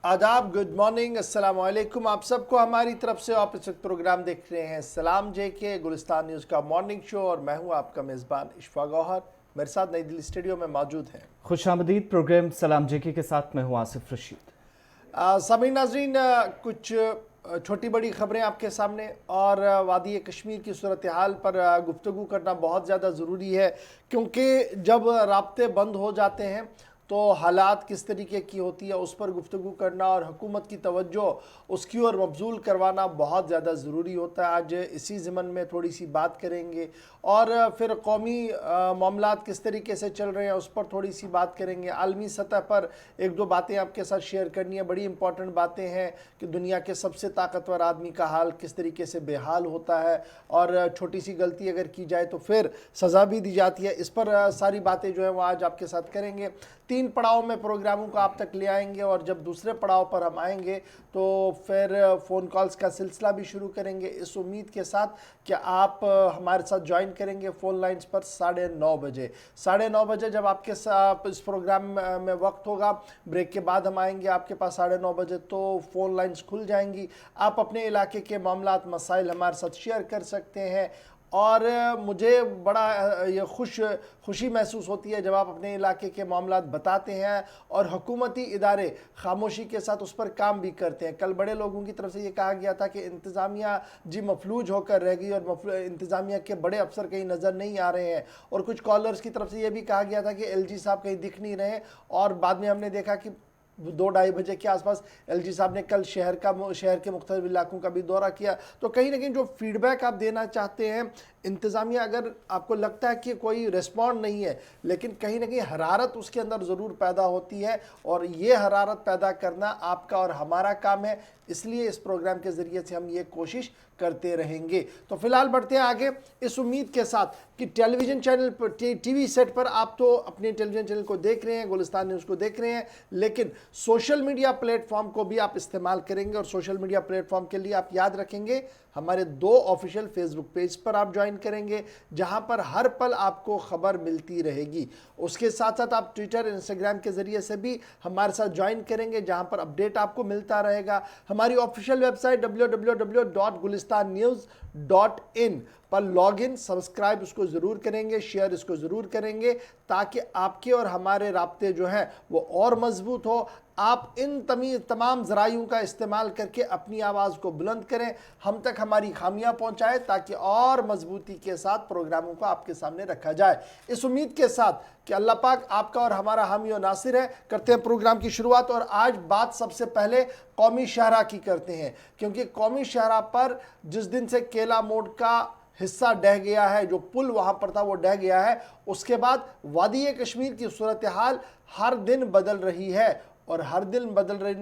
आदाब, good morning, अस्सलाम वालेकुम। आप सबको हमारी तरफ से आप इस वक्त प्रोग्राम देख रहे हैं सलाम जेके गुलिस्तान न्यूज़ का मॉर्निंग शो और मैं हूं आपका मेज़बान इशफा गौहर। मेरे साथ नई दिल्ली स्टूडियो में मौजूद हैं खुशामदीद प्रोग्राम सलाम जेके के साथ मैं हूं आसिफ रशीद। सभी नाजरीन, कुछ छोटी बड़ी खबरें आपके सामने और वादी कश्मीर की सूरत हाल पर गुफ्तगू करना बहुत ज़्यादा ज़रूरी है, क्योंकि जब राब्ते बंद हो जाते हैं तो हालात किस तरीके की होती है उस पर गुफ्तगू करना और हुकूमत की तवज्जो उसकी ओर मबजूल करवाना बहुत ज़्यादा ज़रूरी होता है। आज इसी ज़मन में थोड़ी सी बात करेंगे और फिर कौमी मामलात किस तरीके से चल रहे हैं उस पर थोड़ी सी बात करेंगे। आलमी सतह पर एक दो बातें आपके साथ शेयर करनी है, बड़ी इंपॉर्टेंट बातें हैं कि दुनिया के सबसे ताकतवर आदमी का हाल किस तरीके से बेहाल होता है और छोटी सी गलती अगर की जाए तो फिर सज़ा भी दी जाती है। इस पर सारी बातें जो है वो आज आपके साथ करेंगे। 3 पड़ाव में प्रोग्रामों को आप तक ले आएंगे और जब दूसरे पड़ाव पर हम आएंगे तो फिर फ़ोन कॉल्स का सिलसिला भी शुरू करेंगे, इस उम्मीद के साथ कि आप हमारे साथ ज्वाइन करेंगे फ़ोन लाइंस पर 9:30 बजे। 9:30 बजे जब आपके साथ इस प्रोग्राम में वक्त होगा, ब्रेक के बाद हम आएंगे आपके पास 9:30 बजे, तो फ़ोन लाइंस खुल जाएंगी। आप अपने इलाके के मामलात मसाइल हमारे साथ शेयर कर सकते हैं और मुझे बड़ा ये खुशी महसूस होती है जब आप अपने इलाके के मामलात बताते हैं और हुकूमती इदारे खामोशी के साथ उस पर काम भी करते हैं। कल बड़े लोगों की तरफ से ये कहा गया था कि इंतज़ामिया जी मफलूज होकर रह गई और इंतज़ामिया के बड़े अफसर कहीं नज़र नहीं आ रहे हैं, और कुछ कॉलर्स की तरफ से ये भी कहा गया था कि LG साहब कहीं दिख नहीं रहे, और बाद में हमने देखा कि 2-2:30 बजे के आसपास LG साहब ने कल शहर के मुख्तलिफ इलाकों का भी दौरा किया। तो कहीं ना कहीं जो फीडबैक आप देना चाहते हैं, इंतज़ामिया अगर आपको लगता है कि कोई रिस्पॉन्ड नहीं है, लेकिन कहीं ना कहीं हरारत उसके अंदर ज़रूर पैदा होती है और ये हरारत पैदा करना आपका और हमारा काम है, इसलिए इस प्रोग्राम के ज़रिए से हम ये कोशिश करते रहेंगे। तो फिलहाल बढ़ते हैं आगे इस उम्मीद के साथ कि टेलीविज़न चैनल पर TV सेट पर आप तो अपने टेलीविज़न चैनल को देख रहे हैं, गुलिस्तान न्यूज़ को देख रहे हैं, लेकिन सोशल मीडिया प्लेटफॉर्म को भी आप इस्तेमाल करेंगे। और सोशल मीडिया प्लेटफॉर्म के लिए आप याद रखेंगे हमारे 2 ऑफिशियल फेसबुक पेज पर आप ज्वाइन करेंगे, जहां पर हर पल आपको खबर मिलती रहेगी। उसके साथ साथ आप ट्विटर, इंस्टाग्राम के ज़रिए से भी हमारे साथ ज्वाइन करेंगे, जहां पर अपडेट आपको मिलता रहेगा। हमारी ऑफिशियल वेबसाइट www.gulistannews.in पर लॉग इन, सब्सक्राइब उसको ज़रूर करेंगे, शेयर इसको ज़रूर करेंगे, ताकि आपके और हमारे राब्ते जो हैं वो और मजबूत हो। आप इन तमाम ज़राइयों का इस्तेमाल करके अपनी आवाज़ को बुलंद करें, हम तक हमारी खामियां पहुंचाएं, ताकि और मजबूती के साथ प्रोग्रामों को आपके सामने रखा जाए। इस उम्मीद के साथ कि अल्लाह पाक आपका और हमारा हामी और नासिर है, करते हैं प्रोग्राम की शुरुआत। और आज बात सबसे पहले कौमी शाहरा की करते हैं, क्योंकि कौमी शाहरा पर जिस दिन से केला मोड़ का हिस्सा डह गया है, जो पुल वहाँ पर था वो डह गया है, उसके बाद वादी कश्मीर की सूरत हाल हर दिन बदल रही है। और हर दिन बदल रही,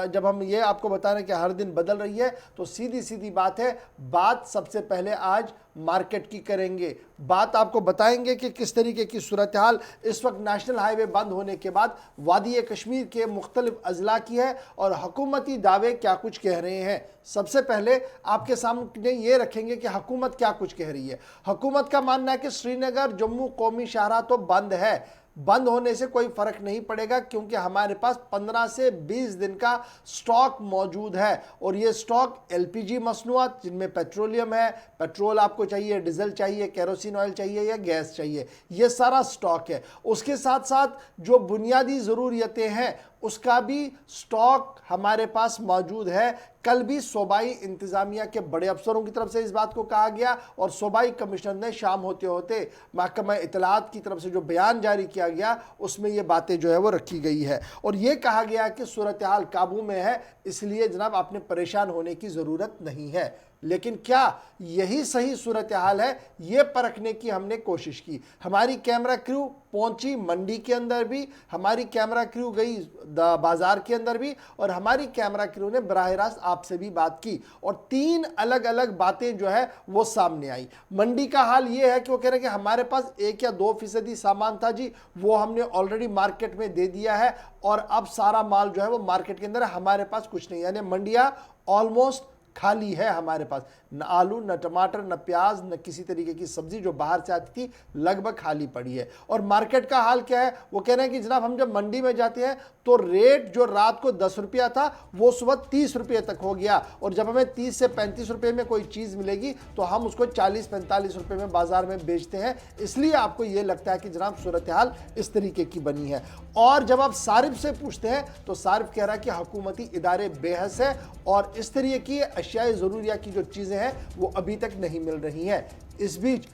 जब हम ये आपको बता रहे हैं कि हर दिन बदल रही है, तो सीधी सीधी बात है, बात सबसे पहले आज मार्केट की करेंगे। बात आपको बताएंगे कि किस तरीके की सूरत हाल इस वक्त नेशनल हाईवे बंद होने के बाद वादी कश्मीर के मुख्तलिफ अजला की है और हुकूमती दावे क्या कुछ कह रहे हैं। सबसे पहले आपके सामने ये रखेंगे कि हुकूमत क्या कुछ कह रही है। हुकूमत का मानना है कि श्रीनगर जम्मू कौमी शाहरा तो बंद है, बंद होने से कोई फर्क नहीं पड़ेगा, क्योंकि हमारे पास 15 से 20 दिन का स्टॉक मौजूद है। और ये स्टॉक LPG मसनूआत, जिनमें पेट्रोलियम है, पेट्रोल आपको चाहिए, डीजल चाहिए, केरोसिन ऑयल चाहिए या गैस चाहिए, ये सारा स्टॉक है। उसके साथ साथ जो बुनियादी ज़रूरियतें हैं उसका भी स्टॉक हमारे पास मौजूद है। कल भी सूबाई इंतज़ामिया के बड़े अफसरों की तरफ से इस बात को कहा गया और सूबाई कमिश्नर ने शाम होते होते महकमा इत्तलात की तरफ से जो बयान जारी किया गया उसमें ये बातें जो है वो रखी गई है और ये कहा गया कि सूरत हाल काबू में है, इसलिए जनाब आपने परेशान होने की ज़रूरत नहीं है। लेकिन क्या यही सही सूरत हाल है, ये परखने की हमने कोशिश की। हमारी कैमरा क्रू पहुंची मंडी के अंदर भी, हमारी कैमरा क्रू गई बाजार के अंदर भी, और हमारी कैमरा क्रू ने बराह रास्त आपसे भी बात की और 3 अलग अलग बातें जो है वो सामने आई। मंडी का हाल ये है कि वो कह रहे हैं कि हमारे पास 1 या 2% सामान था जी, वो हमने ऑलरेडी मार्केट में दे दिया है और अब सारा माल जो है वो मार्केट के अंदर है, हमारे पास कुछ नहीं। यानी मंडियां ऑलमोस्ट खाली है हमारे पास। न आलू, न टमाटर, न प्याज, न किसी तरीके की सब्जी जो बाहर से आती थी, लगभग खाली पड़ी है। और मार्केट का हाल क्या है? वो कह रहे हैं कि जनाब हम जब मंडी में जाते हैं तो रेट जो रात को 10 रुपया था वो सुबह 30 रुपये तक हो गया, और जब हमें 30 से 35 रुपये में कोई चीज़ मिलेगी तो हम उसको 40-45 रुपये में बाजार में बेचते हैं। इसलिए आपको ये लगता है कि जनाब सूरत हाल इस तरीके की बनी है। और जब आप सारिफ से पूछते हैं तो सारिफ कह रहा है कि हुकूमती इदारे बेहस है और इस तरीके की अशियाए ज़रूरिया की जो चीज़ें हैं वो अभी तक नहीं मिल रही हैं। इस बीच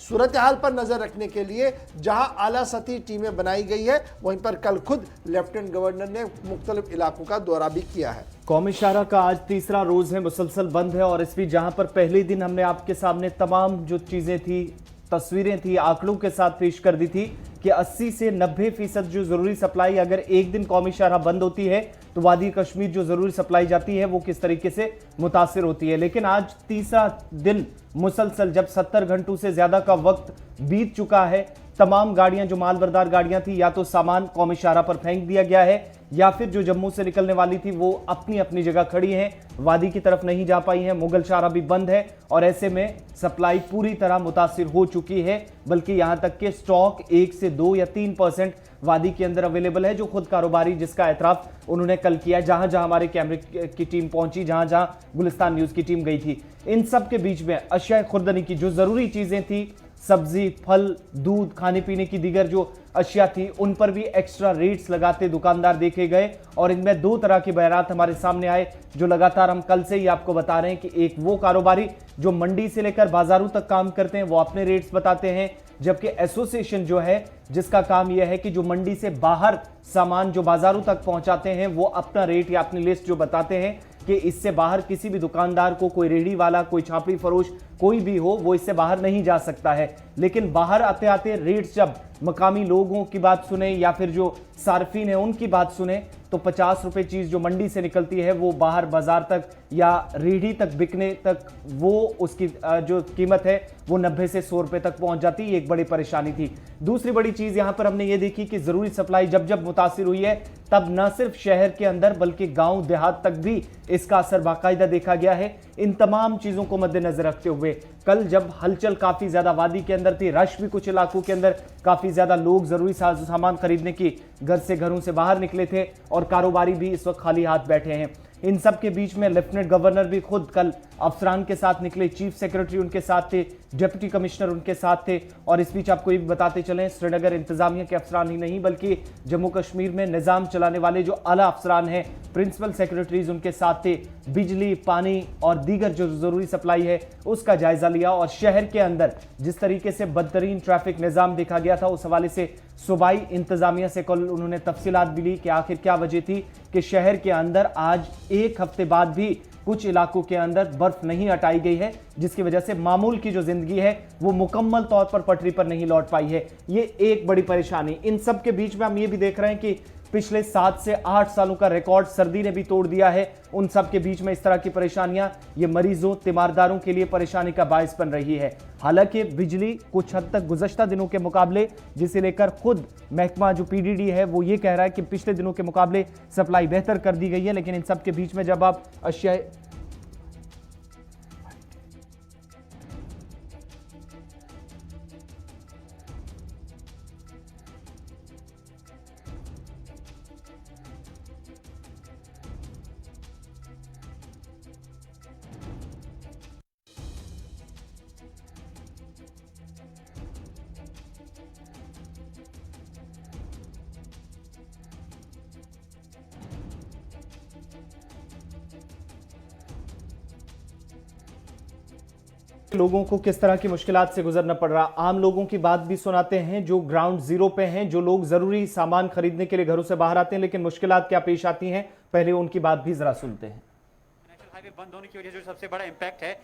सूरत हाल पर नजर रखने के लिए जहां आला सतही टीमें बनाई गई है, वहीं पर कल खुद लेफ्टिनेंट गवर्नर ने मुख्तलिफ इलाकों का दौरा भी किया है। कौमी शाहरा का आज तीसरा रोज है, मुसलसल बंद है। और इस बीच जहां पर पहले दिन हमने आपके सामने तमाम जो चीजें थी, तस्वीरें थी, आंकड़ों के साथ पेश कर दी थी कि 80 से 90% जो जरूरी सप्लाई अगर एक दिन कौमी शाहरा बंद होती है तो वादी कश्मीर जो जरूरी सप्लाई जाती है वो किस तरीके से मुतासिर होती है। लेकिन आज तीसरा दिन मुसलसल जब 70 घंटों से ज्यादा का वक्त बीत चुका है, तमाम गाड़ियां जो मालबरदार गाड़ियां थी या तो सामान कौमी शाहरा पर फेंक दिया गया है या फिर जो जम्मू से निकलने वाली थी वो अपनी अपनी जगह खड़ी हैं, वादी की तरफ नहीं जा पाई हैं। मुगल शाहरा भी बंद है और ऐसे में सप्लाई पूरी तरह मुतासिर हो चुकी है, बल्कि यहां तक के स्टॉक 1 से 2 या 3% वादी के अंदर अवेलेबल है, जो खुद कारोबारी जिसका एतराफ उन्होंने कल किया, जहां जहां हमारे कैमरे की टीम पहुंची, जहां जहां गुलिस्तान न्यूज की टीम गई थी। इन सब के बीच में अशिया खुर्दनी की जो जरूरी चीजें थी, सब्जी, फल, दूध, खाने पीने की दीगर जो अशिया थी, उन पर भी एक्स्ट्रा रेट्स लगाते दुकानदार देखे गए। और इनमें दो तरह के बयानात हमारे सामने आए जो लगातार हम कल से ही आपको बता रहे हैं कि एक वो कारोबारी जो मंडी से लेकर बाजारों तक काम करते हैं वो अपने रेट्स बताते हैं, जबकि एसोसिएशन जो है जिसका काम यह है कि जो मंडी से बाहर सामान जो बाजारों तक पहुंचाते हैं वो अपना रेट या अपनी लिस्ट जो बताते हैं कि इससे बाहर किसी भी दुकानदार को, कोई रेहड़ी वाला, कोई छापड़ी फरोश, कोई भी हो, वो इससे बाहर नहीं जा सकता है। लेकिन बाहर आते आते रेट्स जब मकामी लोगों की बात सुने या फिर जो सार्फिन है उनकी बात सुने तो 50 रुपए चीज जो मंडी से निकलती है वो बाहर बाजार तक या रेहड़ी तक बिकने तक वो उसकी जो कीमत है वो 90 से 100 रुपए तक पहुंच जाती है। एक बड़ी परेशानी थी। दूसरी बड़ी चीज यहां पर हमने ये देखी कि जरूरी सप्लाई जब जब मुतासिर हुई है तब न सिर्फ शहर के अंदर बल्कि गांव देहात तक भी इसका असर बाकायदा देखा गया है। इन तमाम चीजों को मद्देनजर रखते हुए कल जब हलचल काफी ज्यादा वादी के अंदर थी, रश भी कुछ इलाकों के अंदर काफी ज्यादा, लोग जरूरी सामान खरीदने की घरों से बाहर निकले थे और कारोबारी भी इस वक्त खाली हाथ बैठे हैं। इन सब के बीच में लेफ्टिनेंट गवर्नर भी खुद कल अफसरान के साथ निकले, चीफ सेक्रेटरी उनके साथ थे, डिप्टी कमिश्नर उनके साथ थे। और इस बीच आपको ये भी बताते चलें, श्रीनगर इंतजामिया के अफसरान ही नहीं बल्कि जम्मू कश्मीर में निजाम चलाने वाले जो आला अफसरान हैं, प्रिंसिपल सेक्रेटरीज उनके साथ थे। बिजली, पानी और दीगर जो जरूरी सप्लाई है उसका जायजा लिया और शहर के अंदर जिस तरीके से बदतरीन ट्रैफिक निजाम देखा गया था उस हवाले से सूबाई इंतजामिया से कल उन्होंने तफसीलात भी ली कि आखिर क्या वजह थी कि शहर के अंदर आज एक हफ्ते बाद भी कुछ इलाकों के अंदर बर्फ नहीं हटाई गई है, जिसकी वजह से मामूल की जो जिंदगी है वो मुकम्मल तौर पर पटरी पर नहीं लौट पाई है। ये एक बड़ी परेशानी। इन सब के बीच में हम ये भी देख रहे हैं कि पिछले 7 से 8 सालों का रिकॉर्ड सर्दी ने भी तोड़ दिया है। उन सब के बीच में इस तरह की परेशानियां ये मरीजों, तीमारदारों के लिए परेशानी का बायस बन रही है। हालांकि बिजली कुछ हद तक गुज़श्ता दिनों के मुकाबले, जिसे लेकर खुद महकमा जो पीडीडी है वो ये कह रहा है कि पिछले दिनों के मुकाबले सप्लाई बेहतर कर दी गई है। लेकिन इन सब के बीच में जब आप अशिया लोगों को किस तरह की मुश्किलात से गुजरना पड़ रहा, आम लोगों की बात भी सुनाते हैं जो ग्राउंड जीरो पे हैं, जो लोग जरूरी सामान खरीदने के लिए घरों से बाहर आते हैं लेकिन मुश्किलात क्या पेश आती हैं, पहले उनकी बात भी जरा सुनते हैं। नेशनल हाईवे बंद होने की वजह से जो सबसे बड़ा इम्पैक्ट है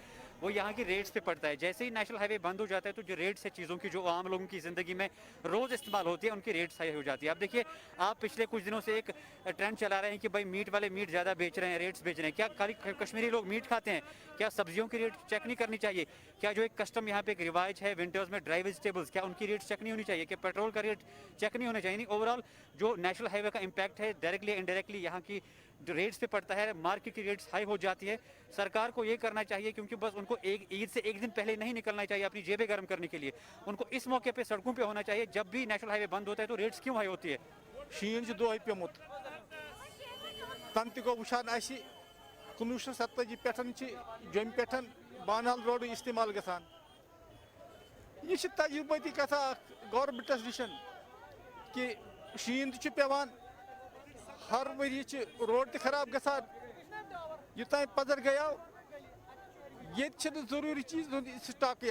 वो यहाँ की रेट्स पे पड़ता है। जैसे ही नेशनल हाईवे बंद हो जाता है तो जो रेट्स है चीज़ों की जो आम लोगों की ज़िंदगी में रोज़ इस्तेमाल होती है उनकी रेट्स हाई हो जाती है। अब देखिए, आप पिछले कुछ दिनों से एक ट्रेंड चला रहे हैं कि भाई मीट वाले मीट ज़्यादा बेच रहे हैं, रेट्स बेच रहे हैं। क्या खाली कश्मीरी लोग मीट खाते हैं? क्या सब्जियों की रेट चेक नहीं करनी चाहिए? क्या जो एक कस्टम यहाँ पे एक रिवाज है विंटर्स में ड्राई वेजिटेबल्स, क्या उनकी रेट चेक नहीं होनी चाहिए? क्या पेट्रोल का रेट चेक नहीं होना चाहिए? नहीं, ओवरऑल जो नेशनल हाईवे का इम्पैक्ट है डायरेक्टली इनडायरेक्टली यहाँ की जो रेट्स पे पड़ता है, मार्केट की रेट्स हाई हो जाती है। सरकार को ये करना चाहिए, क्योंकि बस उनको एक ईद से एक दिन पहले नहीं निकलना चाहिए अपनी जेबें गर्म करने के लिए। उनको इस मौके पे सड़कों पे होना चाहिए। जब भी नेशनल हाईवे बंद होता है तो रेट्स क्यों हाई होती है? शीन दोह पेमुत तन तो वुचान 1970 पे जम पे बानहाल रोड इस्तेमाल गसान। यह तजुर्बती कथा गवर्नमेंटस निश कि शीन पेवान, हर वरी रोड खराब गसान। युतान पदर गया ये जरूरी चीज स्टॉक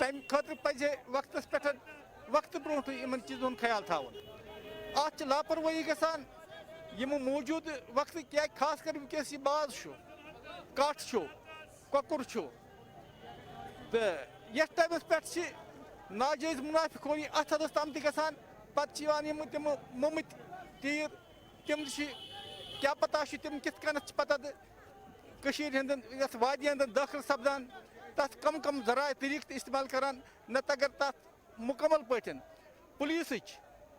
तम खतर पजे वक्त पे वक्त ब्रोट इन चीजों ख्याल थवन। अत लापरवाही गसान यम मौजूद वक्त क्या खास कर वस बाज कट ककुर तो ये टाइमस पे नाजायज मुनाफिक अत हदस तम तम तम मुमत तीर तम क्या पता तम कित पता वादी अंदर दाखिल सपदान तथ कम कम जराए तरीक इस्तेमाल करान। नत अगर तथ मुकम्मल पे पुलिस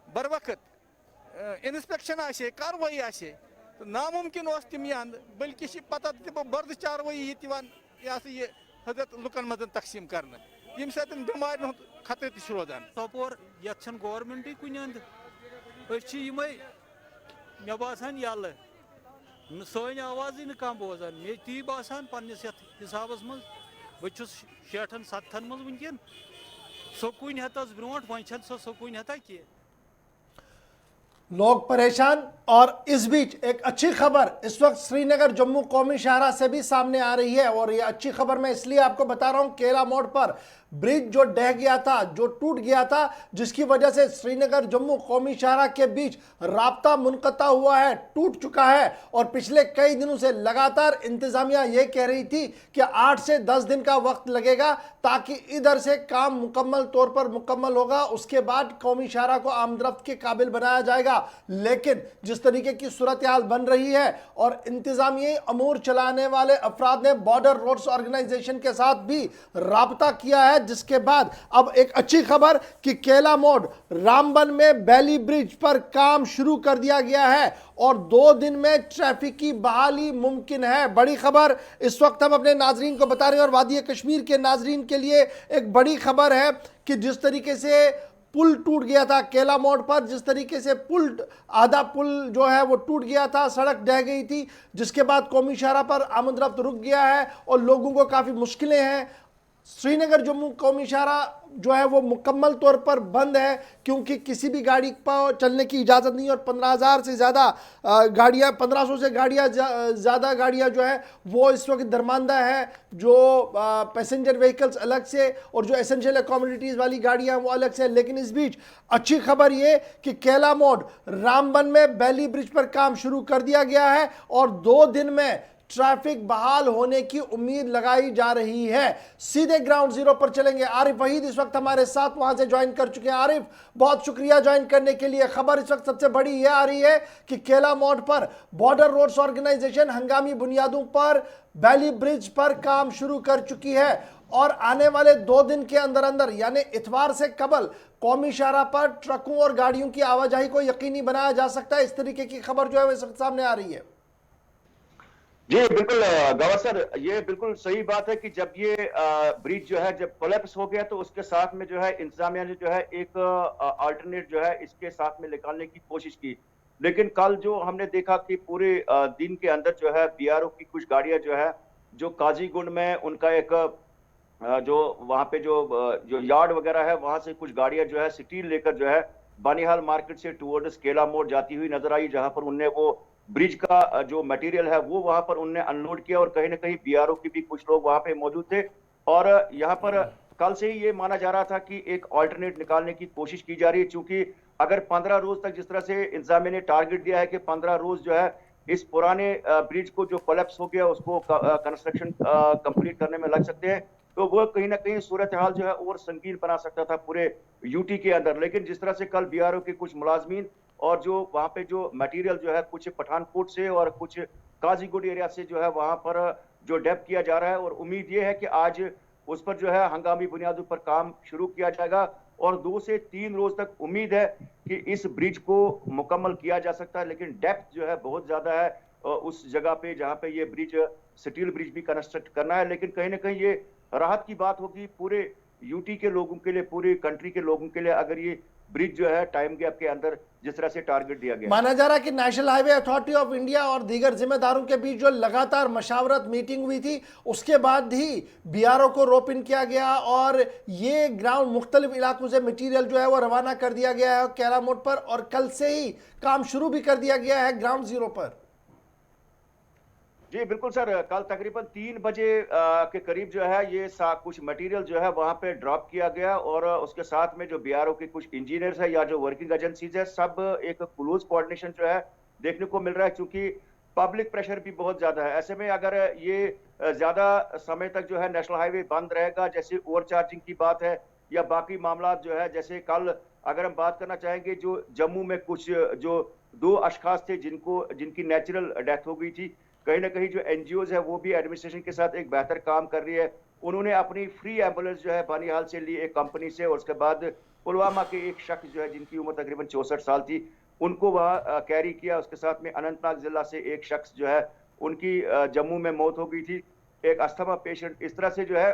बर वक्त इंस्पेक्शन आसे कार्रवाई आसे तो नामुमकिन तम अंद, बल्कि पता तमो बर्द चारवाई यह हजरत लुकन मज तकसीम कर यम बेमार खतरे रोजान। सपोर ये गवर्नमेंट कुन अंद मे बासान यल सन आवाज कम बोजान। मे ती बासान पन्निस हिसाबस मज बहुत 60-70 मज वनकन सकुन हतस ब्रोट वन सो सकुन हता कह। लोग परेशान। और इस बीच एक अच्छी खबर इस वक्त श्रीनगर जम्मू कौमी शाहरा से भी सामने आ रही है, और ये अच्छी खबर मैं इसलिए आपको बता रहा हूं, केला मोड़ पर ब्रिज जो ढह गया था, जो टूट गया था, जिसकी वजह से श्रीनगर जम्मू कौमी शाहरा के बीच राब्ता मुनक़ता हुआ है, टूट चुका है। और पिछले कई दिनों से लगातार इंतजामिया ये कह रही थी कि 8 से 10 दिन का वक्त लगेगा ताकि इधर से काम मुकम्मल तौर पर मुकम्मल होगा, उसके बाद कौमी शाहरा को आमदरफ्त के काबिल बनाया जाएगा। लेकिन जिस तरीके की सूरत हाल बन रही है और इंतजामी अमूर चलाने वाले अफराद ने बॉर्डर रोड्स ऑर्गेनाइजेशन के साथ भी राब्ता किया है, जिसके बाद अब एक अच्छी खबर कि केला मोड़ रामबन में बैली ब्रिज पर काम शुरू कर दिया गया है और 2 दिन में ट्रैफिक की बहाली मुमकिन है। बड़ी खबर इस वक्त हम अपने नाजरीन को बता रहे हैं, और वादी कश्मीर के नाजरीन के लिए एक बड़ी खबर है कि जिस तरीके से पुल टूट गया था केला मोड़ पर, जिस तरीके से आधा पुल जो है वो टूट गया था, सड़क ढह गई थी, जिसके बाद कौमी शाहरा पर आमदरफ्त रुक गया है और लोगों को काफ़ी मुश्किलें हैं। श्रीनगर जम्मू कौमी शाहरा जो है वो मुकम्मल तौर पर बंद है, क्योंकि किसी भी गाड़ी पर चलने की इजाज़त नहीं, और 15,000 से ज़्यादा गाड़ियाँ, 1500 से ज़्यादा गाड़ियाँ जो है वो इस वक्त दरमांदा है। जो पैसेंजर व्हीकल्स अलग से और जो एसेंशियल कमोडिटीज़ वाली गाड़ियाँ वो अलग से। लेकिन इस बीच अच्छी खबर ये कि केला मोड़ रामबन में बैली ब्रिज पर काम शुरू कर दिया गया है और 2 दिन में ट्रैफिक बहाल होने की उम्मीद लगाई जा रही है। सीधे ग्राउंड जीरो पर चलेंगे। आरिफ वहीद इस वक्त हमारे साथ वहां से ज्वाइन कर चुके हैं। आरिफ, बहुत शुक्रिया ज्वाइन करने के लिए। खबर इस वक्त सबसे बड़ी यह आ रही है कि केला मोड़ पर बॉर्डर रोड्स ऑर्गेनाइजेशन हंगामी बुनियादों पर बैली ब्रिज पर काम शुरू कर चुकी है और आने वाले 2 दिन के अंदर अंदर यानी इतवार से कबल कौमी शाहरा पर ट्रकों और गाड़ियों की आवाजाही को यकीनी बनाया जा सकता है। इस तरीके की खबर जो है इस वक्त सामने आ रही है। जी बिल्कुल गवर सर, ये बिल्कुल सही बात है कि जब ये ब्रिज जो है जब कोलैप्स हो गया तो उसके साथ में जो है इंतजामिया ने जो है एक अल्टरनेट जो है इसके साथ में निकालने की कोशिश की। लेकिन कल जो हमने देखा कि पूरे दिन के अंदर जो है बीआरओ की कुछ गाड़ियां जो है जो काजीगुंड में उनका एक जो वहां पे जो यार्ड वगैरह है वहां से कुछ गाड़ियां जो है स्टील लेकर जो है बानिहाल मार्केट से टुवर्ड्स केला मोड़ जाती हुई नजर आई, जहां पर उनने वो ब्रिज का जो मटेरियल है वो वहां पर उनने अनलोड किया और कहीं ना कहीं बीआरओ के भी कुछ लोग वहां पे मौजूद थे। और यहाँ पर कल से ही ये माना जा रहा था कि एक ऑल्टरनेट निकालने की कोशिश की जा रही है, क्योंकि अगर 15 रोज तक जिस तरह से इंतजामिया ने टारगेट दिया है कि 15 रोज जो है इस पुराने ब्रिज को जो कोलैप्स हो गया उसको कंस्ट्रक्शन कंप्लीट करने में लग सकते हैं, तो वो कहीं ना कहीं सूरत हाल जो है और संगीन बना सकता था पूरे यूटी के अंदर। लेकिन जिस तरह से कल बीआरओ के कुछ मुलाजमीन और जो वहां पे जो मटेरियल जो है कुछ पठानकोट से और कुछ काजीगुंड एरिया से जो है वहां पर जो डेप किया जा रहा है, और उम्मीद ये है कि आज उस पर जो है हंगामी बुनियादों पर काम शुरू किया जाएगा और 2 से 3 रोज तक उम्मीद है कि इस ब्रिज को मुकम्मल किया जा सकता है। लेकिन डेप्थ जो है बहुत ज्यादा है उस जगह पे जहां पे ये ब्रिज स्टील ब्रिज भी कंस्ट्रक्ट करना है। लेकिन कहीं ना कहीं ये राहत की बात होगी पूरे यूटी के लोगों के लिए, पूरी कंट्री के लोगों के लिए, अगर ये ब्रिज जो है टाइम गैप के अंदर जिस तरह से टारगेट दिया गया। माना जा रहा है कि national highway authority of India और दीगर जिम्मेदारों के बीच जो लगातार मशावरत मीटिंग हुई थी, उसके बाद ही बीआरओ को रोप इन किया गया और ये ग्राउंड मुख्तलिफ इलाकों से मटीरियल जो है वो रवाना कर दिया गया है कैला मोड़ पर, और कल से ही काम शुरू भी कर दिया गया है ग्राउंड जीरो पर। जी बिल्कुल सर, कल तकरीबन 3 बजे के करीब जो है ये कुछ मटेरियल जो है वहां पे ड्रॉप किया गया और उसके साथ में जो बीआरओ के कुछ इंजीनियर्स है या जो वर्किंग एजेंसीज है, सब एक क्लोज कोऑर्डिनेशन जो है देखने को मिल रहा है, क्योंकि पब्लिक प्रेशर भी बहुत ज्यादा है। ऐसे में अगर ये ज्यादा समय तक जो है नेशनल हाईवे बंद रहेगा, जैसे ओवर चार्जिंग की बात है या बाकी मामला जो है, जैसे कल अगर हम बात करना चाहेंगे जो जम्मू में कुछ जो 2 अशखास थे जिनकी नेचुरल डेथ हो गई थी, कहीं ना कहीं जो एनजीओज है वो भी एडमिनिस्ट्रेशन के साथ एक बेहतर काम कर रही है। उन्होंने अपनी फ्री एम्बुलेंस जो है बानिहाल से ली एक कंपनी से, और उसके बाद पुलवामा के एक शख्स जो है जिनकी उम्र तकरीबन 64 साल थी, उनको वहाँ कैरी किया। उसके साथ में अनंतनाग जिला से एक शख्स जो है उनकी जम्मू में मौत हो गई थी, एक अस्थमा पेशेंट। इस तरह से जो है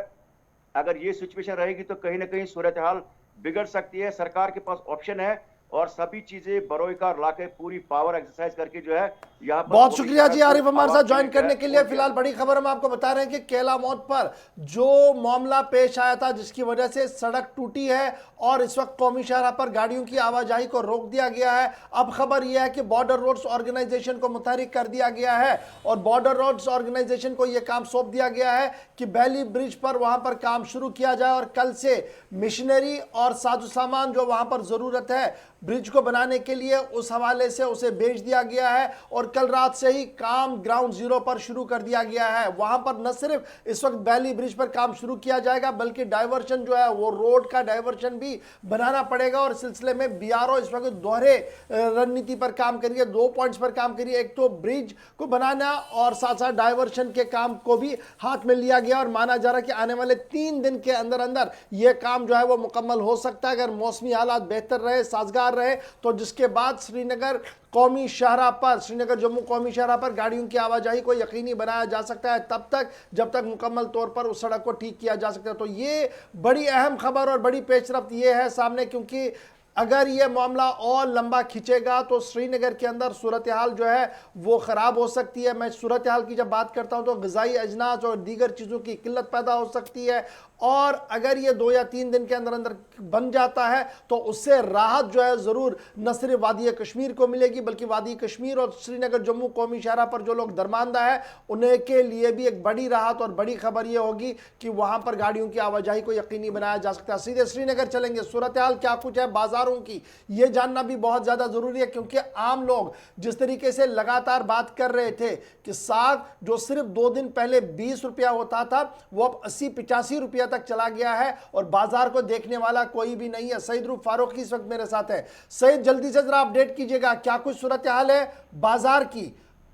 अगर ये सिचुएशन रहेगी तो कहीं ना कहीं सूरत हाल बिगड़ सकती है। सरकार के पास ऑप्शन है और सभी चीजें बरोकार लाके पूरी पावर एक्सरसाइज करके जो है यहाँ पर। बहुत शुक्रिया जी आरिफ हमारे साथ ज्वाइन करने के लिए। फिलहाल बड़ी खबर हम आपको बता रहे हैं कि कैला मोड़ पर जो मामला पेश आया था जिसकी वजह से सड़क टूटी है और इस वक्त कौमी शाहराह पर गाड़ियों की आवाजाही को रोक दिया गया है। अब खबर यह है कि बॉर्डर रोड्स ऑर्गेनाइजेशन को मुतहरिक कर दिया गया है और बॉर्डर रोड्स ऑर्गेनाइजेशन को यह काम सौंप दिया गया है कि बैली ब्रिज पर वहां पर काम शुरू किया जाए और कल से मशीनरी और साजो सामान जो वहां पर जरूरत है ब्रिज को बनाने के लिए, उस हवाले से उसे भेज दिया गया है और कल रात से ही काम ग्राउंड जीरो पर शुरू कर दिया गया है। वहां पर न सिर्फ इस वक्त बैली ब्रिज पर काम शुरू किया जाएगा बल्कि डाइवर्शन जो है वो रोड का डाइवर्शन भी बनाना पड़ेगा और इस सिलसिले में बीआरओ इस वक्त दोहरे रणनीति पर काम करिए, 2 पॉइंट्स पर काम करिए। एक तो ब्रिज को बनाना और साथ साथ डाइवर्शन के काम को भी हाथ में लिया गया और माना जा रहा है कि आने वाले 3 दिन के अंदर अंदर यह काम जो है वो मुकम्मल हो सकता है अगर मौसमी हालात बेहतर रहे, साजगार रहे, तो जिसके बाद श्रीनगर कौमी शाहराह पर, श्रीनगर जम्मू कौमी शाहराह पर गाड़ियों की आवाजाही को यकीनी बनाया जा सकता है तब तक जब तक मुकम्मल तौर पर उस सड़क को ठीक किया जा सकता है। तो ये बड़ी अहम खबर और बड़ी पेशरफ्त ये है सामने, क्योंकि अगर ये मामला और लंबा खिंचेगा तो श्रीनगर के अंदर सूरत हाल जो है वो ख़राब हो सकती है। मैं सूरत हाल की जब बात करता हूँ तो ग़िज़ाई अजनास और दीगर चीज़ों की किल्लत पैदा हो सकती है और अगर ये 2 या 3 दिन के अंदर अंदर बन जाता है तो उससे राहत जो है ज़रूर न सिर्फ वादी कश्मीर को मिलेगी बल्कि वादी कश्मीर और श्रीनगर जम्मू कौमी शाहराह पर जो लोग दरमानदा है उन्हें के लिए भी एक बड़ी राहत और बड़ी खबर ये होगी कि वहाँ पर गाड़ियों की आवाजाही को यकीनी बनाया जा सकता है। सीधे श्रीनगर चलेंगे, सूरत हाल क्या कुछ है बाजारों की, ये जानना भी बहुत ज़्यादा ज़रूरी है क्योंकि आम लोग जिस तरीके से लगातार बात कर रहे थे कि साग जो सिर्फ 2 दिन पहले 20 रुपया होता था वो अब 80-85 रुपया तक चला गया है और बाजार को देखने वाला कोई भी नहीं है। सईद रूफ फारूकी इस वक्त मेरे साथ है। सईद, जल्दी से जरा अपडेट कीजिएगा, क्या कुछ सूरत हाल है बाजार की,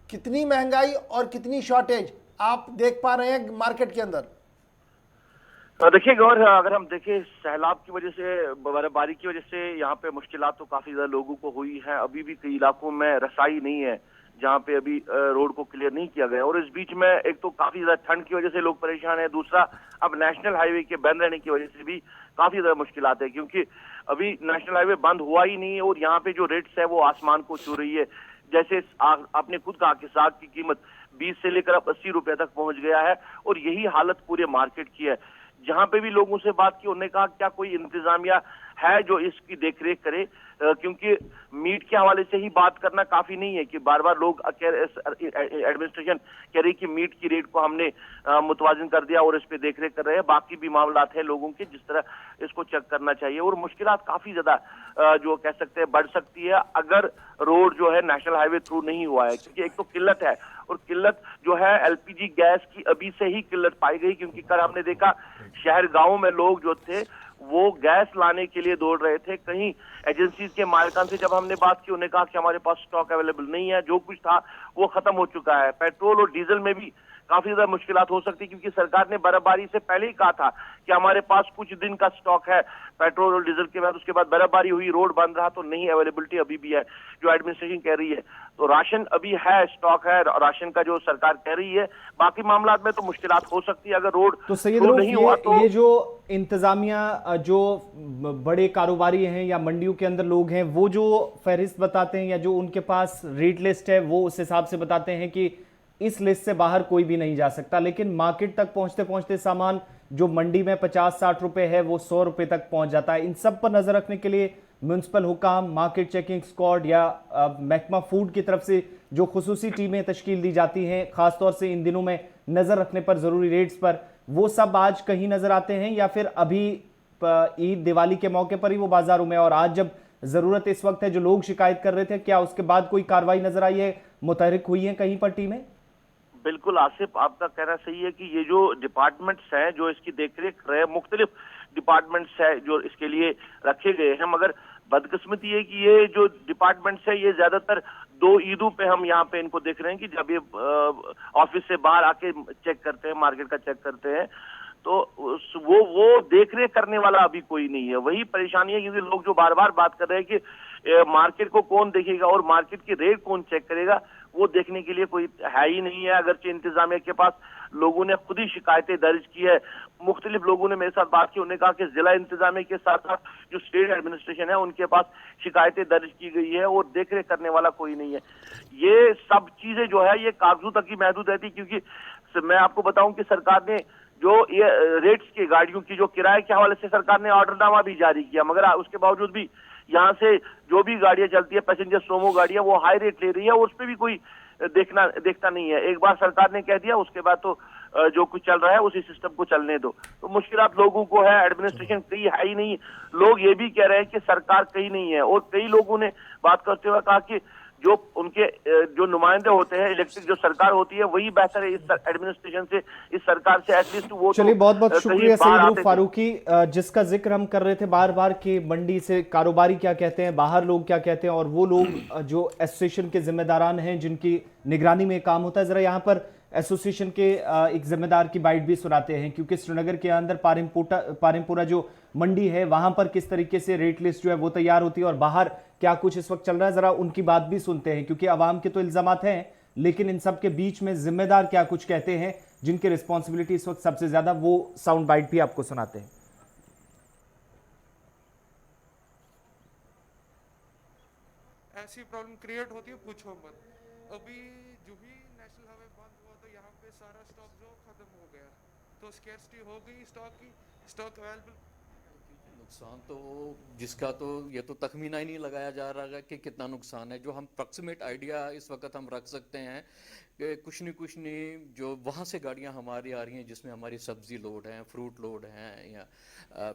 कितनी महंगाई और कितनी शॉर्टेज आप देख पा रहे हैं मार्केट के अंदर? देखिए गौर, अगर हम देखें सैलाब की वजह से, बर्फबारी की वजह से यहाँ पे मुश्किलात तो काफी ज्यादा लोगों को हुई है। अभी भी कई इलाकों में रसाई नहीं है जहाँ पे अभी रोड को क्लियर नहीं किया गया और इस बीच में एक तो काफी ज्यादा ठंड की वजह से लोग परेशान है, दूसरा अब नेशनल हाईवे के बंद रहने की वजह से भी काफी ज्यादा मुश्किलात है क्योंकि अभी नेशनल हाईवे बंद हुआ ही नहीं है और यहाँ पे जो रेट्स है वो आसमान को छू रही है। जैसे आपने खुद कहा कि साग की कीमत 20 से लेकर अब 80 रुपए तक पहुंच गया है और यही हालत पूरे मार्केट की है। जहां पे भी लोगों से बात की उन्होंने कहा क्या कोई इंतजामिया है जो इसकी देखरेख करे, क्योंकि मीट के हवाले से ही बात करना काफी नहीं है कि बार बार लोग एडमिनिस्ट्रेशन कह रही कि मीट की रेट को हमने मुतवाजन कर दिया और इस पे देखरेख कर रहे हैं। बाकी भी मामलात है लोगों के जिस तरह इसको चेक करना चाहिए और मुश्किलात काफी ज्यादा जो कह सकते हैं बढ़ सकती है अगर रोड जो है नेशनल हाईवे थ्रू नहीं हुआ है, क्योंकि एक तो किल्लत है और किल्लत जो है एलपीजी गैस की अभी से ही किल्लत पाई गई क्योंकि कल हमने देखा शहर गांव में लोग जो थे वो गैस लाने के लिए दौड़ रहे थे। कहीं एजेंसीज के मालिकान से जब हमने बात की उन्होंने कहा कि हमारे पास स्टॉक अवेलेबल नहीं है, जो कुछ था वो खत्म हो चुका है। पेट्रोल और डीजल में भी काफी ज्यादा मुश्किलात हो सकती है, क्योंकि सरकार ने बर्फबारी से पहले ही कहा था कि हमारे पास कुछ दिन का स्टॉक है पेट्रोल और डीजल के बाद। उसके बाद बर्फबारी हुई, रोड बंद रहा, तो नहीं अवेलेबिलिटी अभी भी है जो एडमिनिस्ट्रेशन कह रही है। तो राशन अभी है, स्टॉक है राशन का जो सरकार कह रही है। बाकी मामलात में तो मुश्किलात हो सकती है अगर रोड तो सैयद शुरू नहीं हुआ तो। ये जो इंतजामिया जो बड़े कारोबारी हैं या मंडियों के अंदर लोग हैं, वो जो फहरिस्त बताते हैं या जो उनके पास रेट लिस्ट है वो उस हिसाब से बताते हैं कि इस लिस्ट से बाहर कोई भी नहीं जा सकता, लेकिन मार्केट तक पहुंचते पहुंचते सामान जो मंडी में 50-60 रुपए है वो 100 रुपए तक पहुंच जाता है। इन सब पर नजर रखने के लिए म्युनिसिपल हुकाम, मार्केट चेकिंग स्क्वाड या महकमा फूड की तरफ से जो खुसूसी टीमें तश्कील दी जाती हैं, खासतौर से इन दिनों में नजर रखने पर जरूरी रेट्स पर, वो सब आज कहीं नजर आते हैं या फिर अभी ईद दिवाली के मौके पर ही वो बाजारों में, और आज जब जरूरत इस वक्त है जो लोग शिकायत कर रहे थे, क्या उसके बाद कोई कार्रवाई नजर आई है, मुतहरिक हुई है कहीं पर टीमें? बिल्कुल आसिफ, आपका कहना सही है कि ये जो डिपार्टमेंट्स हैं जो इसकी देखरेख कर रहे हैं, मुख्तलिफ डिपार्टमेंट्स है जो इसके लिए रखे गए हैं, मगर बदकिस्मती है कि ये जो डिपार्टमेंट्स है ये ज्यादातर 2 ईदों पे हम यहाँ पे इनको देख रहे हैं कि जब ये ऑफिस से बाहर आके चेक करते हैं, मार्केट का चेक करते हैं, तो वो देख रेख करने वाला अभी कोई नहीं है। वही परेशानी है, क्योंकि लोग जो बार बार बात कर रहे हैं कि मार्केट को कौन देखेगा और मार्केट की रेट कौन चेक करेगा, वो देखने के लिए कोई है ही नहीं है। अगरचे इंतजामिया के पास लोगों ने खुद ही शिकायतें दर्ज की है, मुख्तलिफ लोगों ने मेरे साथ बात की, उन्होंने कहा कि जिला इंतजामिया के साथ साथ जो स्टेट एडमिनिस्ट्रेशन है उनके पास शिकायतें दर्ज की गई है और देख रेख करने वाला कोई नहीं है। ये सब चीजें जो है ये कागजों तक ही महदूद रहती, क्योंकि मैं आपको बताऊं कि सरकार ने जो ये रेट्स की गाड़ियों की जो किराए के हवाले से सरकार ने ऑर्डरनामा भी जारी किया, मगर उसके बावजूद भी यहाँ से जो भी गाड़ियां चलती है, पैसेंजर सोमो गाड़ियां, वो हाई रेट ले रही है और उस पर भी कोई देखता नहीं है। एक बार सरकार ने कह दिया, उसके बाद तो जो कुछ चल रहा है उसी सिस्टम को चलने दो। तो मुश्किलात लोगों को है, एडमिनिस्ट्रेशन कहीं है ही नहीं। लोग ये भी कह रहे हैं कि सरकार कहीं नहीं है, और कई लोगों ने बात करते हुए कहा कि जो उनके जो नुमाइंदे होते हैं, इलेक्टेड जो सरकार होती है, वही बेहतर है इस एडमिनिस्ट्रेशन से, इस सरकार से एटलीस्ट वो। चलिए, बहुत बहुत शुक्रिया सईद फारूकी। जिसका जिक्र हम कर रहे थे बार बार कि मंडी से कारोबारी क्या कहते हैं, बाहर लोग क्या कहते हैं, और वो लोग जो एसोसिएशन के जिम्मेदारान हैं जिनकी निगरानी में काम होता है, जरा यहाँ पर एसोसिएशन के एक जिम्मेदार की बाइट भी सुनाते हैं, क्योंकि श्रीनगर के अंदर पारिमपुरा जो मंडी है वहां पर किस तरीके से रेट लिस्ट जो है वो तैयार होती है और बाहर क्या कुछ इस वक्त चल रहा है, जरा उनकी बात भी सुनते हैं, क्योंकि अवाम के तो इल्जामात हैं, लेकिन इन सब के बीच में जिम्मेदार क्या कुछ कहते हैं जिनकी रिस्पॉन्सिबिलिटी इस वक्त सबसे ज्यादा, वो साउंड बाइट भी आपको सुनाते हैं। ऐसी प्रॉब्लम क्रिएट होती है, पूछो मत। अभी जो भी नेशनल हाईवे बंद हुआ तो यहाँ पे सारा स्टॉक जो खत्म हो गया, तो स्कैर्सिटी हो गई स्टॉक की, स्टॉक अवेलेबल। नुकसान तो जिसका तो ये तो तखमीना ही नहीं लगाया जा रहा है कि कितना नुकसान है। जो हम अप्रॉक्सीमेट आइडिया इस वक्त हम रख सकते हैं कि कुछ नहीं जो वहाँ से गाड़ियाँ हमारी आ रही हैं जिसमें हमारी सब्जी लोड हैं, फ्रूट लोड हैं या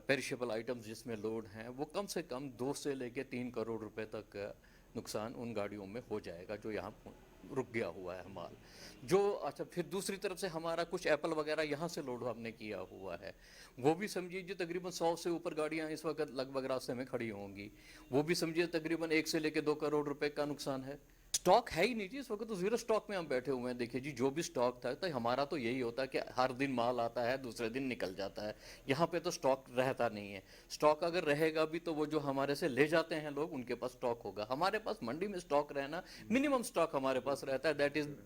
पेरिशेबल आइटम्स जिसमें लोड हैं, वो कम से कम 2 से लेके 3 करोड़ रुपए तक नुकसान उन गाड़ियों में हो जाएगा जो यहाँ रुक गया हुआ है माल। जो अच्छा, फिर दूसरी तरफ से हमारा कुछ एप्पल वगैरह यहाँ से लोड हमने किया हुआ है, वो भी समझिए जो तकरीबन 100 से ऊपर गाड़ियाँ इस वक्त लगभग रास्ते में खड़ी होंगी, वो भी समझिए तकरीबन 1 से लेके 2 करोड़ रुपए का नुकसान है। स्टॉक है ही नहीं जी इस वक्त, तो जीरो स्टॉक में हम बैठे हुए हैं। देखिए जी, जो भी स्टॉक था तो हमारा तो यही होता है कि हर दिन माल आता है, दूसरे दिन निकल जाता है। यहाँ पे तो स्टॉक रहता नहीं है। स्टॉक अगर रहेगा भी तो वो जो हमारे से ले जाते हैं लोग, उनके पास स्टॉक होगा। हमारे पास मंडी में स्टॉक रहना, मिनिमम स्टॉक हमारे पास रहता है, दैट इज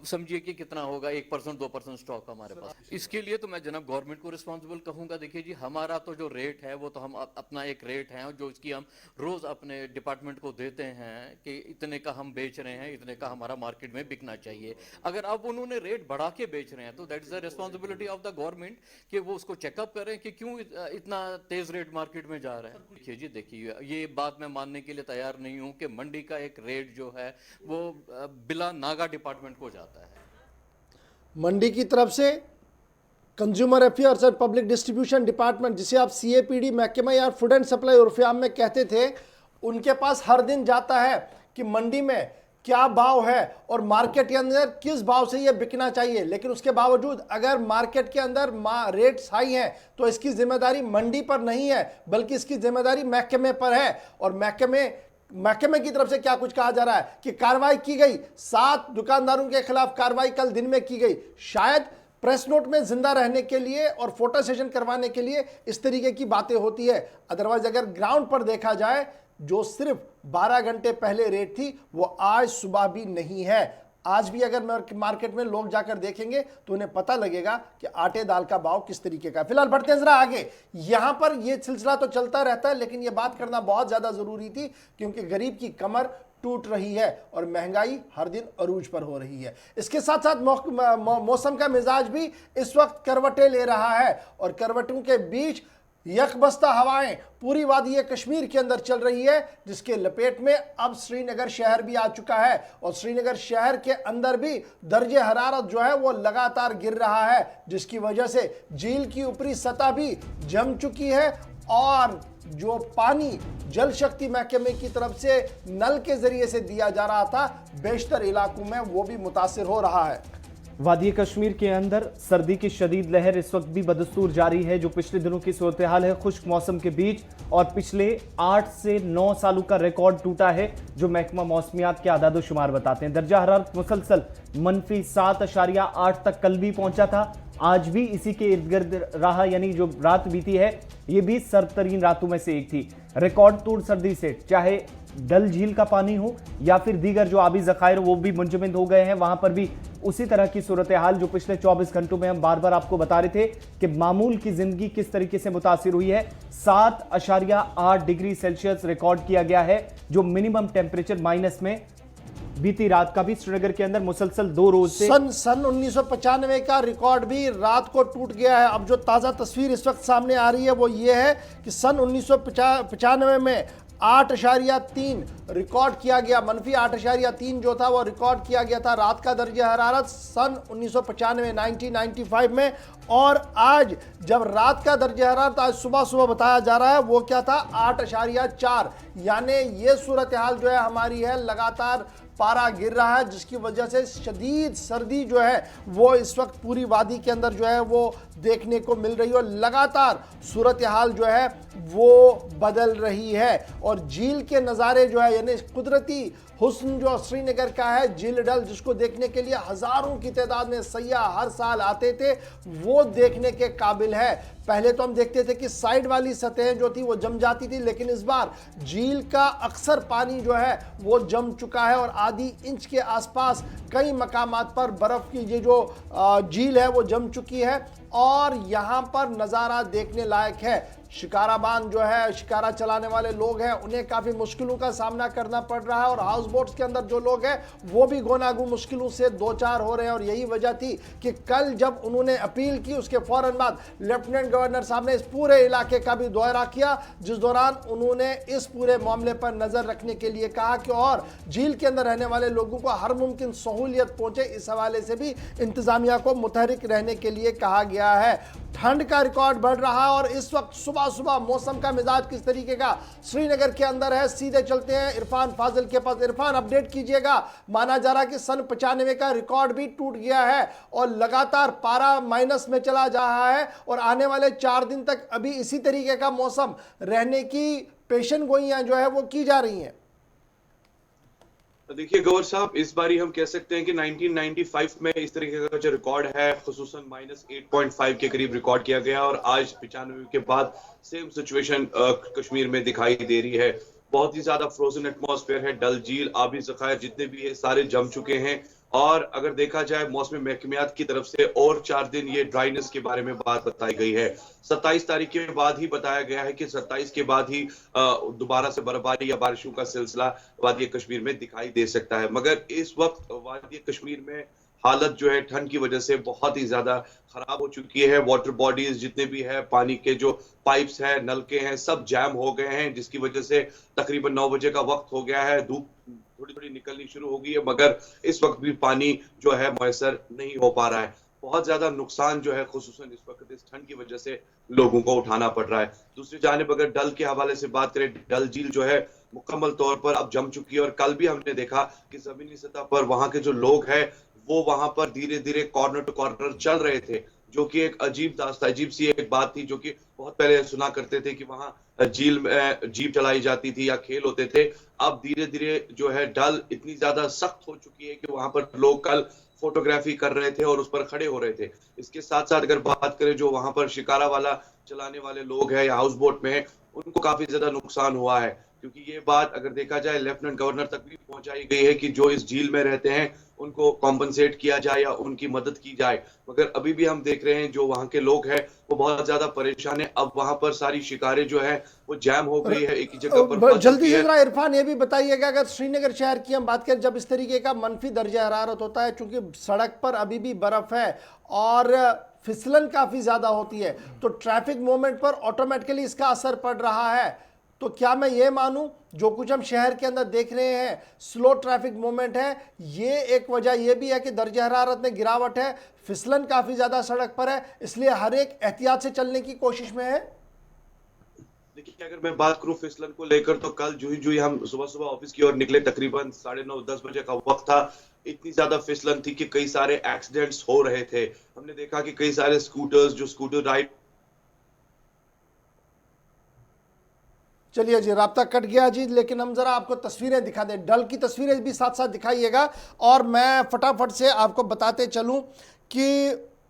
समझिए कि कितना होगा, 1% 2% स्टॉक हमारे पास। इसके लिए तो मैं जनाब गवर्नमेंट को रिस्पॉन्सिबल कहूँगा। देखिए जी, हमारा तो जो रेट है वो तो हम अपना एक रेट है जो इसकी हम रोज अपने डिपार्टमेंट को देते हैं कि इतने का हम बेच रहे हैं, इतने का हमारा मार्केट में बिकना चाहिए। अगर अब उन्होंने रेट बढ़ा के बेच रहे हैं तो that is the responsibility of the government कि वो उसको चेकअप करें कि क्यों इतना तेज रेट मार्केट में जा रहा है। देखिए जी, देखिए ये बात मैं मानने के लिए तैयार नहीं हूं कि मंडी का एक रेट जो है वो बिला नागा डिपार्टमेंट को जाता है। मंडी की तरफ से कंज्यूमर अफेयर्स और पब्लिक डिस्ट्रीब्यूशन डिपार्टमेंट, जिसे आप CAPD महकमा या फूड एंड सप्लाई उर्फियाम में कहते थे, उनके पास हर दिन जाता है कि मंडी में क्या भाव है और मार्केट के अंदर किस भाव से ये बिकना चाहिए। लेकिन उसके बावजूद अगर मार्केट के अंदर रेट्स हाई हैं तो इसकी जिम्मेदारी मंडी पर नहीं है, बल्कि इसकी जिम्मेदारी महकमे पर है। और महकमे महकमे की तरफ से क्या कुछ कहा जा रहा है कि कार्रवाई की गई, 7 दुकानदारों के खिलाफ कार्रवाई कल दिन में की गई। शायद प्रेस नोट में जिंदा रहने के लिए और फोटो सेशन करवाने के लिए इस तरीके की बातें होती है। अदरवाइज अगर ग्राउंड पर देखा जाए, जो सिर्फ 12 घंटे पहले रेट थी वो आज सुबह भी नहीं है। आज भी अगर मार्केट में लोग जाकर देखेंगे तो उन्हें पता लगेगा कि आटे दाल का भाव किस तरीके का है। फिलहाल बढ़ते हैं जरा आगे। यहां पर यह सिलसिला तो चलता रहता है, लेकिन यह बात करना बहुत ज्यादा जरूरी थी क्योंकि गरीब की कमर टूट रही है और महंगाई हर दिन अरूज पर हो रही है। इसके साथ साथ मौसम का मिजाज भी इस वक्त करवटें ले रहा है और करवटों के बीच यकबस्ता हवाएं पूरी वादी कश्मीर के अंदर चल रही है, जिसके लपेट में अब श्रीनगर शहर भी आ चुका है और श्रीनगर शहर के अंदर भी दर्जे हरारत जो है वो लगातार गिर रहा है, जिसकी वजह से झील की ऊपरी सतह भी जम चुकी है और जो पानी जल शक्ति महकमे की तरफ से नल के जरिए से दिया जा रहा था बेशतर इलाकों में वो भी मुतासिर हो रहा है। वादी कश्मीर के अंदर सर्दी की शदीद लहर इस वक्त भी बदस्तूर जारी है, जो पिछले दिनों की सूरत हाल है खुश्क मौसम के बीच, और पिछले 8 से 9 सालों का रिकॉर्ड टूटा है जो महकमा मौसमियात के आदाद शुमार बताते हैं। दर्जा हरारत मुसलसल -7.8 तक कल भी पहुंचा था, आज भी इसी के इर्द गिर्द रहा, यानी जो रात बीती है ये भी सर्दतरीन रातों में से एक थी। रिकॉर्ड तोड़ सर्दी से चाहे डल झील का पानी हो या फिर दीगर जो आबी जखायर वो भी मुंजमद हो गए हैं, वहां पर भी उसी तरह की सूरत हाल जो पिछले 24 घंटों में हम बार बार आपको बता रहे थे कि मामूल की जिंदगी किस तरीके से मुतासिर हुई है। 7.8 डिग्री सेल्सियस रिकॉर्ड किया गया है, जो मिनिमम टेम्परेचर माइनस में बीती रात का भी श्रीनगर के अंदर मुसलसल 2 रोज से सन 1995 का रिकॉर्ड भी रात को टूट गया है। अब जो ताज़ा तस्वीर इस वक्त सामने आ रही है वो ये है कि सन 1995 में 8.3 रिकॉर्ड किया गया, -8.3 जो था वो रिकॉर्ड किया गया था रात का दर्जा हरारत सन 1995 में। और आज जब रात का दर्जा हरारत आज सुबह बताया जा रहा है वो क्या था, 8.4, यानी ये सूरत हाल जो है हमारी है, लगातार पारा गिर रहा है, जिसकी वजह से शदीद सर्दी जो है वो इस वक्त पूरी वादी के अंदर जो है वो देखने को मिल रही है और लगातार सूरत हाल जो है वो बदल रही है। और झील के नज़ारे जो है, यानी कुदरती हुस्न जो श्रीनगर का है, झील डल, जिसको देखने के लिए हज़ारों की तादाद में सयाह हर साल आते थे, वो देखने के काबिल है। पहले तो हम देखते थे कि साइड वाली सतहें जो थी वो जम जाती थी, लेकिन इस बार झील का अक्सर पानी जो है वो जम चुका है और आधी इंच के आसपास कई मकामात पर बर्फ़ की ये जो झील है वो जम चुकी है और यहाँ पर नज़ारा देखने लायक है। शिकाराबान जो है, शिकारा चलाने वाले लोग हैं, उन्हें काफ़ी मुश्किलों का सामना करना पड़ रहा है और हाउस बोट्स के अंदर जो लोग हैं वो भी गोनागू मुश्किलों से दो चार हो रहे हैं। और यही वजह थी कि कल जब उन्होंने अपील की उसके फ़ौरन बाद लेफ्टिनेंट गवर्नर साहब ने इस पूरे इलाके का भी दौरा किया, जिस दौरान उन्होंने इस पूरे मामले पर नज़र रखने के लिए कहा कि और झील के अंदर रहने वाले लोगों को हर मुमकिन सहूलियत पहुँचे, इस हवाले से भी इंतज़ामिया को मुतहरिक रहने के लिए कहा गया है। ठंड का रिकॉर्ड बढ़ रहा है और इस वक्त सुबह मौसम का मिजाज किस तरीके का श्रीनगर के अंदर है, सीधे चलते हैं इरफान फाजिल के पास। इरफान, अपडेट कीजिएगा। माना जा रहा है कि सन 95 का रिकॉर्ड भी टूट गया है और लगातार पारा माइनस में चला जा रहा है और आने वाले 4 दिन तक अभी इसी तरीके का मौसम रहने की पेशन गोइयां जो है वो की जा रही हैं। देखिए गौर साहब, इस बारी हम कह सकते हैं कि 1995 में इस तरीके का जो रिकॉर्ड है खुसूसन -8.5 के करीब रिकॉर्ड किया गया और आज 95 के बाद सेम सिचुएशन कश्मीर में दिखाई दे रही है। बहुत ही ज्यादा फ्रोजन एटमॉस्फेयर है, डल झील, आबी जखायर जितने भी है सारे जम चुके हैं। और अगर देखा जाए मौसमी महकमियात की तरफ से और 4 दिन ये ड्राइनेस के बारे में बात बताई गई है। 27 तारीख के बाद ही बताया गया है कि 27 के बाद ही दोबारा से बर्फबारी या बारिशों का सिलसिला वादी कश्मीर में दिखाई दे सकता है। मगर इस वक्त वादी कश्मीर में हालत जो है ठंड की वजह से बहुत ही ज्यादा खराब हो चुकी है। वाटर बॉडीज जितने भी है, पानी के जो पाइप्स है, नलके हैं, सब जैम हो गए हैं, जिसकी वजह से तकरीबन 9 बजे का वक्त हो गया है। धूप थोड़ी थोड़ी निकलनी शुरू हो गई है, मगर इस वक्त भी पानी जो है मैसर नहीं हो पा रहा है। बहुत ज्यादा नुकसान जो है खुसूसन इस वक्त इस ठंड की वजह से लोगों को उठाना पड़ रहा है। दूसरी जानिब अगर डल के हवाले से बात करें, डल झील जो है मुकम्मल तौर पर अब जम चुकी है और कल भी हमने देखा कि जमीनी सतह पर वहां के जो लोग हैं वो वहां पर धीरे धीरे कॉर्नर टू कॉर्नर चल रहे थे, जो कि एक अजीब सी एक बात थी, जो कि बहुत पहले सुना करते थे कि वहां झील में जीप चलाई जाती थी या खेल होते थे। अब धीरे धीरे जो है डल इतनी ज्यादा सख्त हो चुकी है कि वहां पर लोग कल फोटोग्राफी कर रहे थे और उस पर खड़े हो रहे थे। इसके साथ साथ अगर बात करें जो वहां पर शिकारा वाला चलाने वाले लोग हैं या हाउस बोट में हैं, उनको काफी ज्यादा नुकसान हुआ है, क्योंकि ये बात अगर देखा जाए लेफ्टिनेंट गवर्नर तक भी पहुंचाई गई है कि जो इस झील में रहते हैं उनको कॉम्पनसेट किया जाए या उनकी मदद की जाए। मगर अभी भी हम देख रहे हैं जो वहां के लोग हैं वो बहुत ज्यादा परेशान है। अब वहां पर सारी शिकारें जो है वो जैम हो गई है, एक ही जगह पर फंस जल्दी चुकी से है। जरा इरफान ये भी बताइएगा, अगर श्रीनगर शहर की हम बात करें, जब इस तरीके का मनफी दर्जा हरारत होता है, चूंकि सड़क पर अभी भी बर्फ है और फिसलन काफी ज्यादा होती है, तो ट्रैफिक मूवमेंट पर ऑटोमेटिकली इसका असर पड़ रहा है। तो क्या मैं ये मानूं जो कुछ हम शहर के अंदर देख रहे हैं स्लो ट्रैफिक मूवमेंट है, ये एक वजह ये भी है कि दर्जा हरारत में गिरावट है, फिसलन काफी ज्यादा सड़क पर है, इसलिए हर एक एहतियात से चलने की कोशिश में है? देखिए, अगर मैं बात करूं फिसलन को लेकर, तो कल जो ही हम सुबह सुबह ऑफिस की ओर निकले, तकरीबन 9:30-10 बजे का वक्त था, इतनी ज्यादा फिसलन थी कि कई सारे एक्सीडेंट्स हो रहे थे। हमने देखा कि कई सारे स्कूटर राइड। चलिए जी, राब्ता कट गया जी, लेकिन हम जरा आपको तस्वीरें दिखा दें, डल की तस्वीरें भी साथ साथ दिखाइएगा। और मैं फटाफट से आपको बताते चलूं कि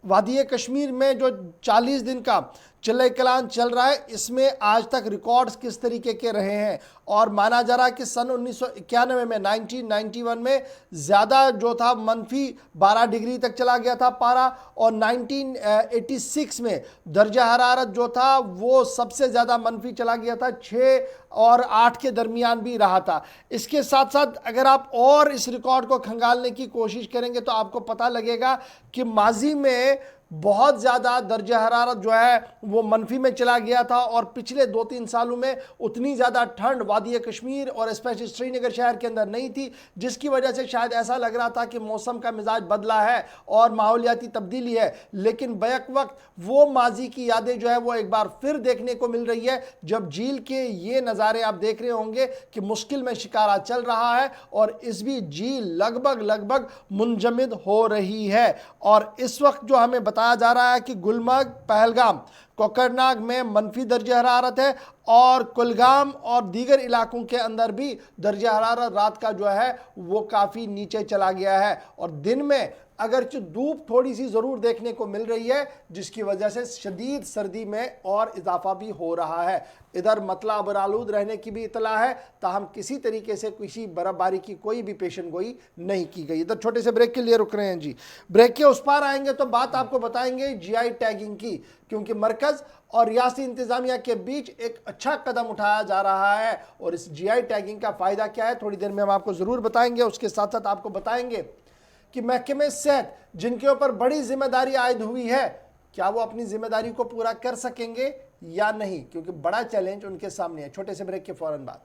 वादी कश्मीर में जो 40 दिन का चिल्ला कलान चल रहा है, इसमें आज तक रिकॉर्ड्स किस तरीके के रहे हैं। और माना जा रहा है कि सन 1991 में 1991 में ज़्यादा जो था मनफी 12 डिग्री तक चला गया था पारा, और 1986 में दर्जा हरारत जो था वो सबसे ज़्यादा मनफी चला गया था, 6 और 8 के दरमियान भी रहा था। इसके साथ साथ अगर आप और इस रिकॉर्ड को खंगालने की कोशिश करेंगे तो आपको पता लगेगा कि माजी में बहुत ज़्यादा दर्जा हरारत जो है वो मनफी में चला गया था, और पिछले 2-3 सालों में उतनी ज़्यादा ठंड वादी कश्मीर और स्पेशली श्रीनगर शहर के अंदर नहीं थी, जिसकी वजह से शायद ऐसा लग रहा था कि मौसम का मिजाज बदला है और माहौलियाती तब्दीली है। लेकिन बैक वक्त वो माजी की यादें जो है वो एक बार फिर देखने को मिल रही है, जब झील के ये नज़ारे आप देख रहे होंगे कि मुश्किल में शिकारा चल रहा है और इस भी झील लगभग मुंजमद हो रही है। और इस वक्त जो हमें बताया जा रहा है कि गुलमर्ग, पहलगाम, कोकरनाग में मनफी दर्जा हरारत है, और कुलगाम और दीगर इलाकों के अंदर भी दर्जा हरारत रात का जो है वो काफ़ी नीचे चला गया है। और दिन में अगरचे धूप थोड़ी सी ज़रूर देखने को मिल रही है, जिसकी वजह से शदीद सर्दी में और इजाफा भी हो रहा है। इधर मतला बरालूद रहने की भी इतला है, ताहम किसी तरीके से किसी बर्फबारी की कोई भी पेशन गोई नहीं की गई। इधर छोटे से ब्रेक के लिए रुक रहे हैं जी, ब्रेक के उस पार आएंगे तो बात आपको बताएंगे GI टैगिंग की, क्योंकि मरकज़ और रियासती इंतजामिया के बीच एक अच्छा कदम उठाया जा रहा है, और इस GI टैगिंग का फ़ायदा क्या है थोड़ी देर में हम आपको ज़रूर बताएंगे। उसके साथ साथ आपको बताएंगे कि महकमे सेहत जिनके ऊपर बड़ी जिम्मेदारी आयद हुई है, क्या वो अपनी जिम्मेदारी को पूरा कर सकेंगे या नहीं, क्योंकि बड़ा चैलेंज उनके सामने है। छोटे से ब्रेक के फौरन बाद।